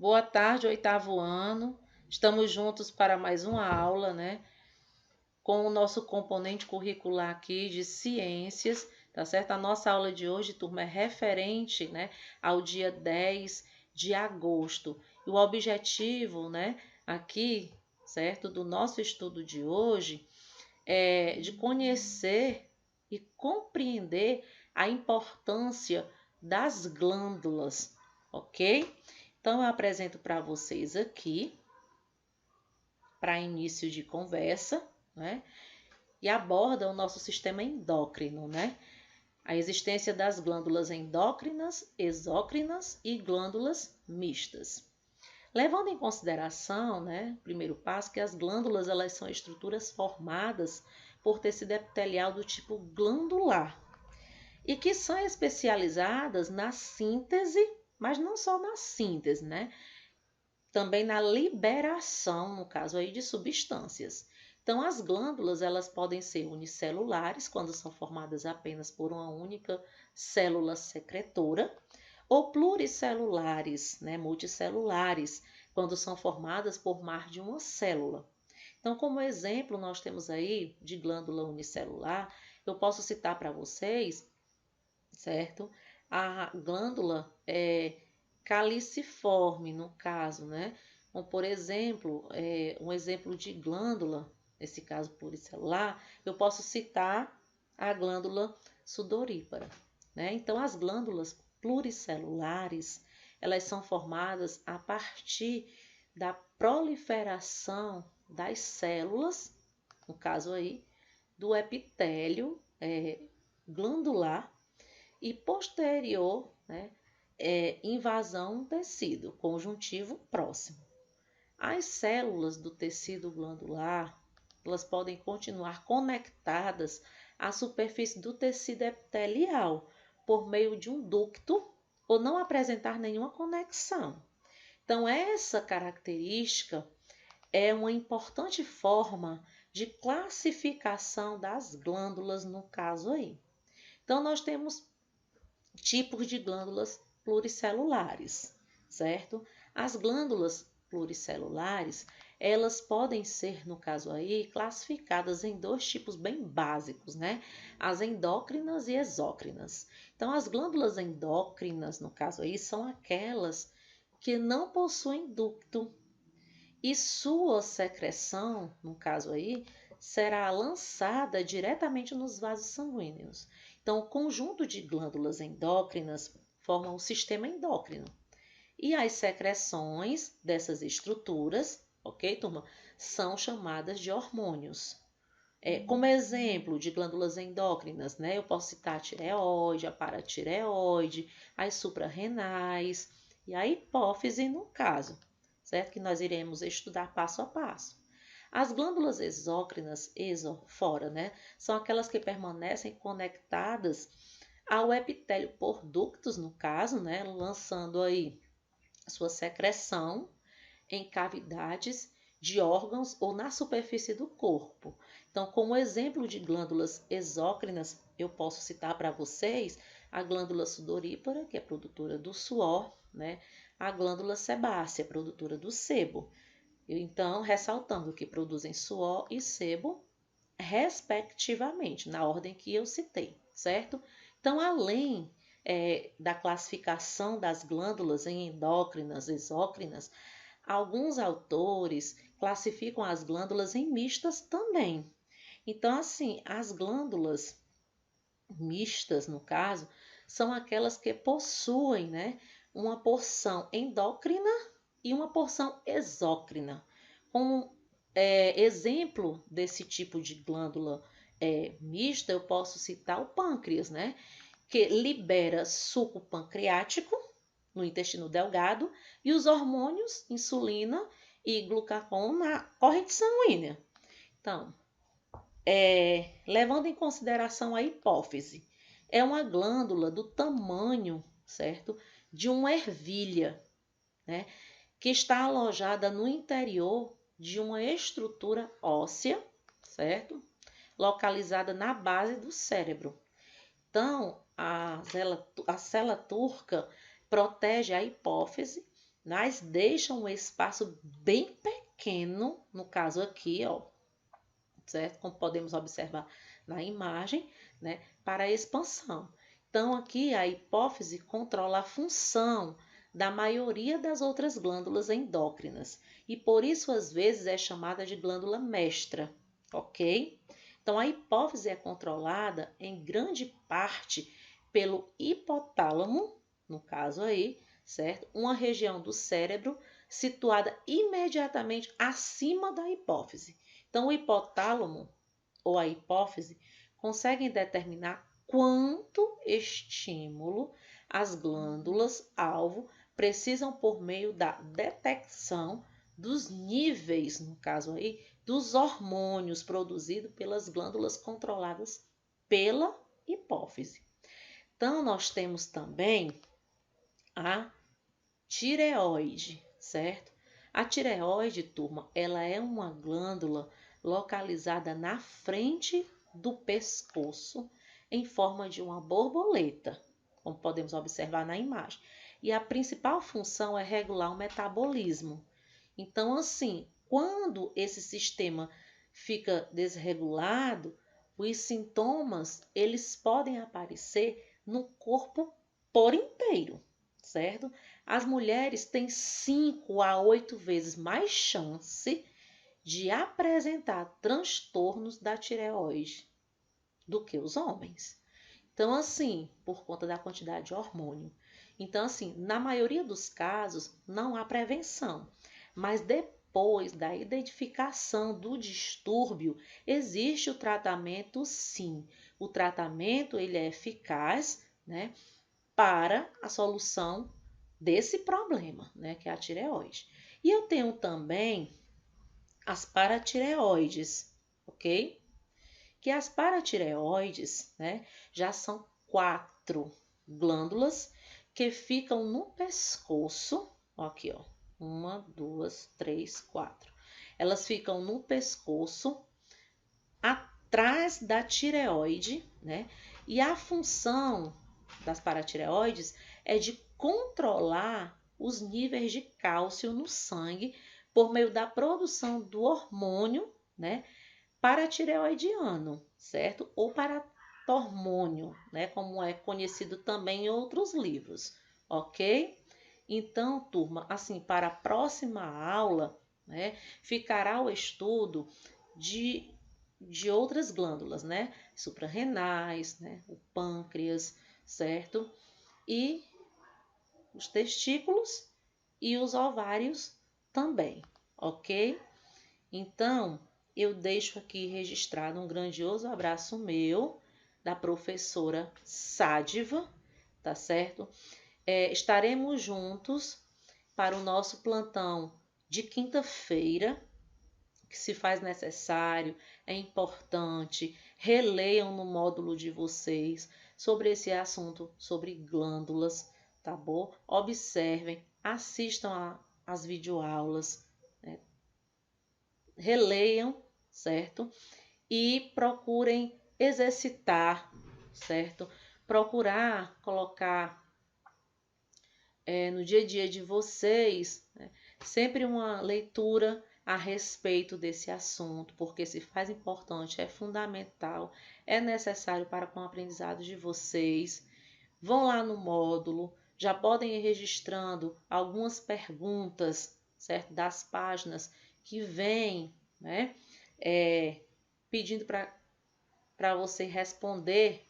Boa tarde, oitavo ano. Estamos juntos para mais uma aula, né? Com o nosso componente curricular aqui de ciências, tá certo? A nossa aula de hoje, turma, é referente, né, ao dia 10 de agosto. E o objetivo, né, aqui, certo, do nosso estudo de hoje é de conhecer e compreender a importância das glândulas, ok? Então, eu apresento para vocês aqui, para início de conversa, né? E aborda o nosso sistema endócrino, né? A existência das glândulas endócrinas, exócrinas e glândulas mistas. Levando em consideração, né, primeiro passo, que as glândulas elas são estruturas formadas por tecido epitelial do tipo glandular e que são especializadas na síntese, mas não só na síntese, né? Também na liberação, no caso aí, de substâncias. Então, as glândulas, elas podem ser unicelulares, quando são formadas apenas por uma única célula secretora, ou pluricelulares, né, multicelulares, quando são formadas por mais de uma célula. Então, como exemplo, nós temos aí de glândula unicelular, eu posso citar para vocês, certo? A glândula caliciforme, no caso, né? Como, por exemplo, um exemplo de glândula, nesse caso pluricelular, eu posso citar a glândula sudorípara, né? Então, as glândulas pluricelulares, elas são formadas a partir da proliferação das células, no caso aí, do epitélio glandular e posterior, né, invasão no tecido conjuntivo próximo. As células do tecido glandular, elas podem continuar conectadas à superfície do tecido epitelial por meio de um ducto ou não apresentar nenhuma conexão. Então, essa característica é uma importante forma de classificação das glândulas no caso aí. Então, nós temos tipos de glândulas pluricelulares, certo? As glândulas pluricelulares, elas podem ser, no caso aí, classificadas em dois tipos bem básicos, né? As endócrinas e exócrinas. Então, as glândulas endócrinas, no caso aí, são aquelas que não possuem ducto e sua secreção, no caso aí, será lançada diretamente nos vasos sanguíneos. Então, o conjunto de glândulas endócrinas forma o sistema endócrino. E as secreções dessas estruturas, ok, turma, são chamadas de hormônios. Como exemplo de glândulas endócrinas, né, eu posso citar a tireoide, a paratireoide, as suprarrenais e a hipófise no caso, certo? Que nós iremos estudar passo a passo. As glândulas exócrinas, fora, né, são aquelas que permanecem conectadas ao epitélio por ductos, no caso, né, lançando aí sua secreção em cavidades de órgãos ou na superfície do corpo. Então, como exemplo de glândulas exócrinas, eu posso citar para vocês a glândula sudorípara, que é produtora do suor, né? A glândula sebácea, produtora do sebo. Então, ressaltando que produzem suor e sebo, respectivamente, na ordem que eu citei, certo? Então, além da classificação das glândulas em endócrinas, exócrinas, alguns autores classificam as glândulas em mistas também. Então, assim, as glândulas mistas, no caso, são aquelas que possuem, né, uma porção endócrina e uma porção exócrina. Como exemplo desse tipo de glândula mista, eu posso citar o pâncreas, né, que libera suco pancreático no intestino delgado e os hormônios, insulina e glucagon na corrente sanguínea. Então, levando em consideração a hipófise, é uma glândula do tamanho, certo, de uma ervilha, né, que está alojada no interior de uma estrutura óssea, certo, localizada na base do cérebro. Então, a célula turca protege a hipófise mas deixam um espaço bem pequeno, no caso aqui, ó, certo? Como podemos observar na imagem, né, para a expansão. Então, aqui a hipófise controla a função da maioria das outras glândulas endócrinas e por isso às vezes é chamada de glândula mestra, ok? Então, a hipófise é controlada em grande parte pelo hipotálamo, no caso aí, certo? Uma região do cérebro situada imediatamente acima da hipófise. Então, o hipotálamo ou a hipófise conseguem determinar quanto estímulo as glândulas alvo precisam por meio da detecção dos níveis, no caso aí, dos hormônios produzidos pelas glândulas controladas pela hipófise. Então, nós temos também a tireoide, certo? A tireoide, turma, ela é uma glândula localizada na frente do pescoço em forma de uma borboleta, como podemos observar na imagem. E a principal função é regular o metabolismo. Então, assim, quando esse sistema fica desregulado, os sintomas, eles podem aparecer no corpo por inteiro, certo? As mulheres têm 5 a 8 vezes mais chance de apresentar transtornos da tireoide do que os homens. Então, assim, por conta da quantidade de hormônio. Então, assim, na maioria dos casos, não há prevenção. Mas depois da identificação do distúrbio, existe o tratamento, sim. O tratamento, ele é eficaz, né, para a solução desse problema, né, que é a tireoide. E eu tenho também as paratireoides, ok? Que as paratireoides, né, já são 4 glândulas que ficam no pescoço, aqui, ó, 1, 2, 3, 4. Elas ficam no pescoço, atrás da tireoide, né? E a função das paratireoides é de controlar os níveis de cálcio no sangue por meio da produção do hormônio, né, paratireoidiano, certo? Ou paratormônio, né, como é conhecido também em outros livros, ok? Então, turma, assim, para a próxima aula, né, ficará o estudo de outras glândulas, né, suprarrenais, né, o pâncreas, certo? E os testículos e os ovários também, ok? Então, eu deixo aqui registrado um grandioso abraço meu, da professora Sádiva, tá certo? Estaremos juntos para o nosso plantão de quinta-feira, que se faz necessário, é importante, releiam no módulo de vocês sobre esse assunto, sobre glândulas, tá bom? Observem, assistam às videoaulas, né? Releiam, certo? E procurem exercitar, certo? Procurar colocar no dia a dia de vocês, né, sempre uma leitura a respeito desse assunto, porque se faz importante, é fundamental, é necessário para com o aprendizado de vocês. Vão lá no módulo, já podem ir registrando algumas perguntas, certo? Das páginas que vêm, né? Pedindo para você responder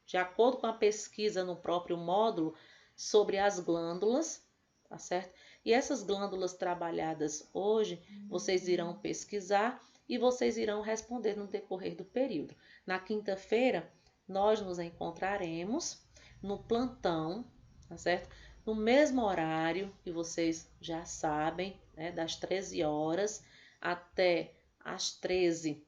de acordo com a pesquisa no próprio módulo sobre as glândulas, tá certo? E essas glândulas trabalhadas hoje, vocês irão pesquisar e vocês irão responder no decorrer do período. Na quinta-feira, nós nos encontraremos no plantão, tá certo? No mesmo horário que vocês já sabem, né? Das 13 horas até as 13h30.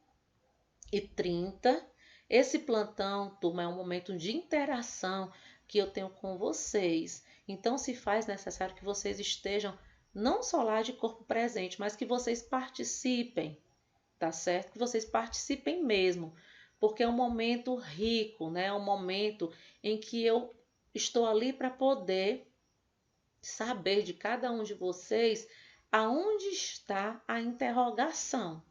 Esse plantão, turma, é um momento de interação que eu tenho com vocês. Então, se faz necessário que vocês estejam não só lá de corpo presente, mas que vocês participem, tá certo? Que vocês participem mesmo, porque é um momento rico, né? É um momento em que eu estou ali para poder saber de cada um de vocês aonde está a interrogação,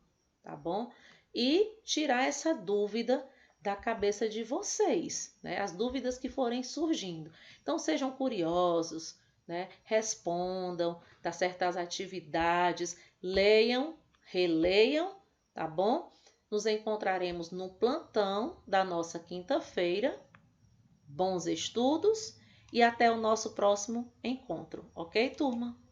tá bom? E tirar essa dúvida da cabeça de vocês, né? As dúvidas que forem surgindo. Então, sejam curiosos, né? Respondam, tá certo? As atividades, leiam, releiam, tá bom? Nos encontraremos no plantão da nossa quinta-feira. Bons estudos e até o nosso próximo encontro, ok, turma?